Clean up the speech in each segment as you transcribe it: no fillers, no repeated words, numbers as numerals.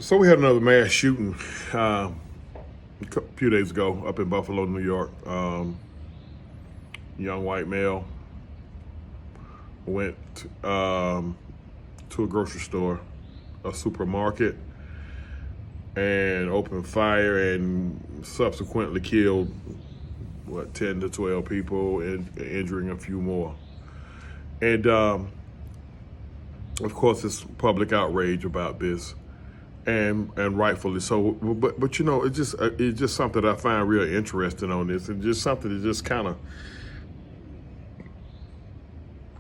So we had another mass shooting a few days ago up in Buffalo, New York. Young white male went to a grocery store, a supermarket, and opened fire and subsequently killed 10 to 12 people and injuring a few more. And of course, there's public outrage about this. And rightfully so. But you know, it's just something that I find real interesting on this, and just something that just kind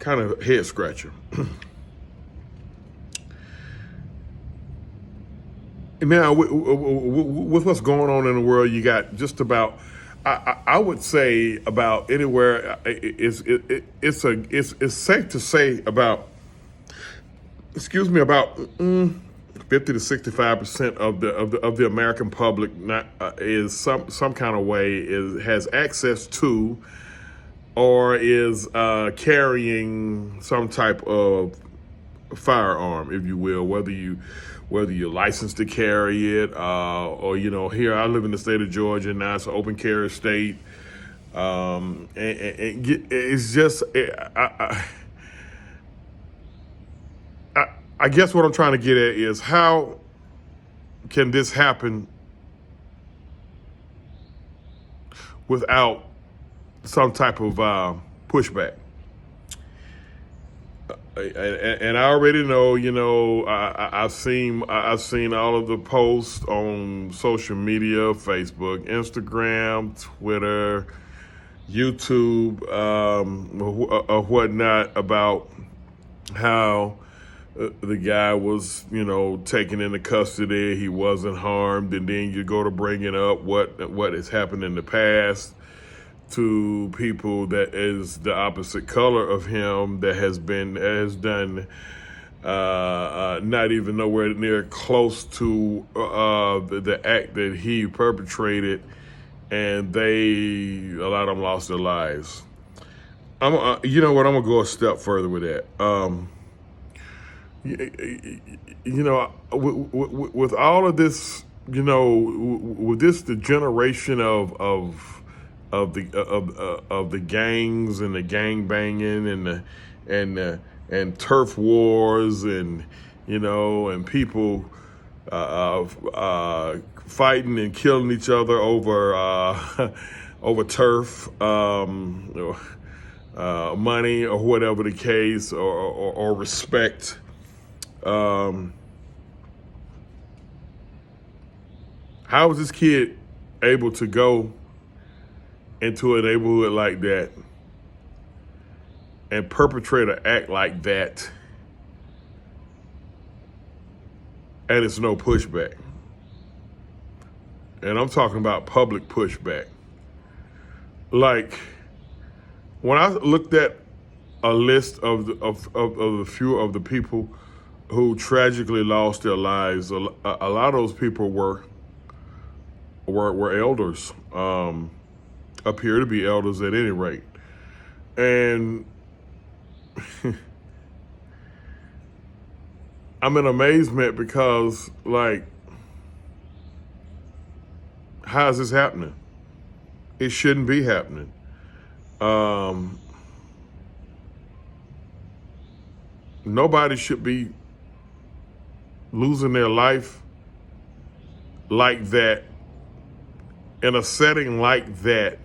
of head scratcher. Now, with what's going on in the world, you got just about, I would say about anywhere. It's safe to say about, excuse me, about 50 to 65% of the American public not is some kind of way has access to or is carrying some type of firearm, if you will, whether you're licensed to carry it, or here I live in the state of Georgia, and now it's an open carry state. It's just I guess what I'm trying to get at is how can this happen without some type of pushback? And I already know, I've seen all of the posts on social media, Facebook, Instagram, Twitter, YouTube, or whatnot, about how the guy was, taken into custody. He wasn't harmed, and then you go to bringing up what has happened in the past to people that is the opposite color of him that has done not even nowhere near close to the act that he perpetrated, and a lot of them lost their lives. You know what? I'm gonna go a step further with that. With all of this, with this the generation of the gangs and the gang banging and turf wars and people fighting and killing each other over over turf, money, or whatever the case, or respect. How was this kid able to go into a neighborhood like that and perpetrate an act like that, and it's no pushback? And I'm talking about public pushback. Like, when I looked at a list of the few of the people who tragically lost their lives, a lot of those people were elders, appear to be elders at any rate. And I'm in amazement because, like, how is this happening? It shouldn't be happening. Nobody should be losing their life like that in a setting like that,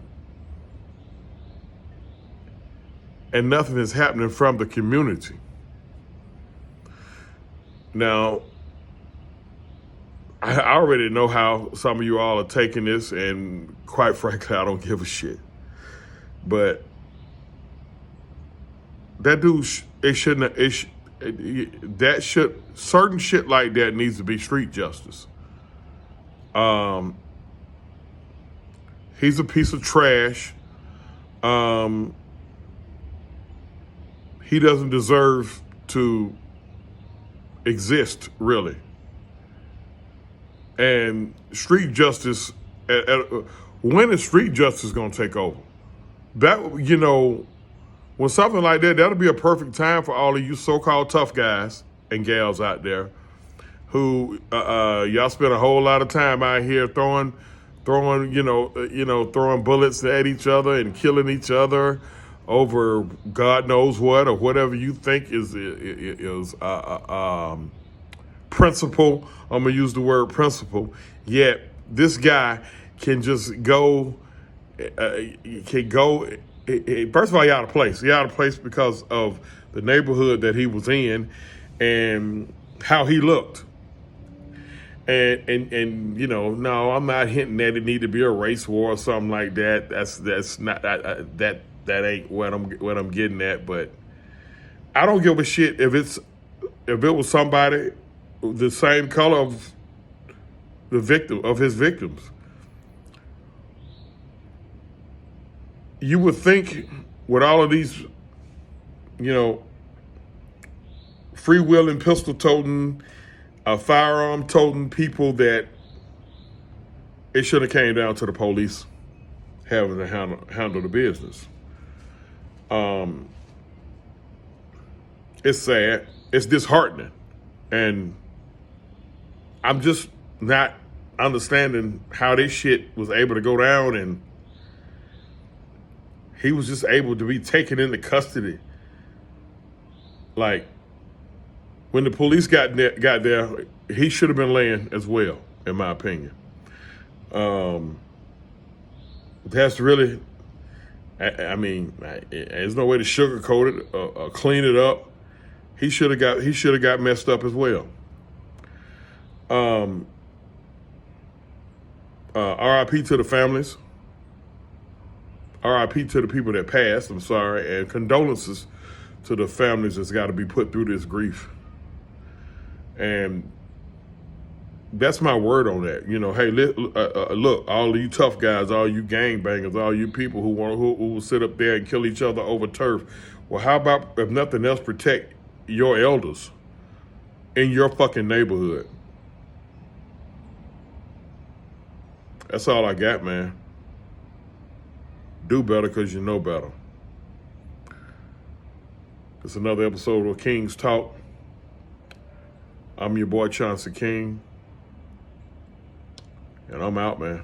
and nothing is happening from the community. Now, I already know how some of you all are taking this, and quite frankly, I don't give a shit. But that dude, certain shit like that needs to be street justice. He's a piece of trash. He doesn't deserve to exist, really. And street justice, when is street justice going to take over? That, when something like that, that'll be a perfect time for all of you so-called tough guys and gals out there who y'all spend a whole lot of time out here throwing throwing bullets at each other and killing each other over God knows what or whatever you think is principle. I'm gonna use the word principle. Yet this guy can just go. Can go. First of all, he out of place. He out of place because of the neighborhood that he was in and how he looked. And no, I'm not hinting that it need to be a race war or something like that. That's not that ain't what I'm getting at. But I don't give a shit if it was somebody the same color of his victims. You would think with all of these, free-wheeling, pistol-toting, firearm-toting people that it should have came down to the police having to handle the business. It's sad. It's disheartening. And I'm just not understanding how this shit was able to go down, and he was just able to be taken into custody. Like, when the police got there, he should have been laying as well, in my opinion. That's really, there's no way to sugarcoat it or clean it up. He should have got messed up as well. RIP to the families. RIP to the people that passed, I'm sorry, and condolences to the families that's got to be put through this grief. And that's my word on that. Hey, look, all you tough guys, all you gangbangers, all you people who will sit up there and kill each other over turf. Well, how about, if nothing else, protect your elders in your fucking neighborhood? That's all I got, man. Do better because you know better. It's another episode of King's Talk. I'm your boy, Chauncey King. And I'm out, man.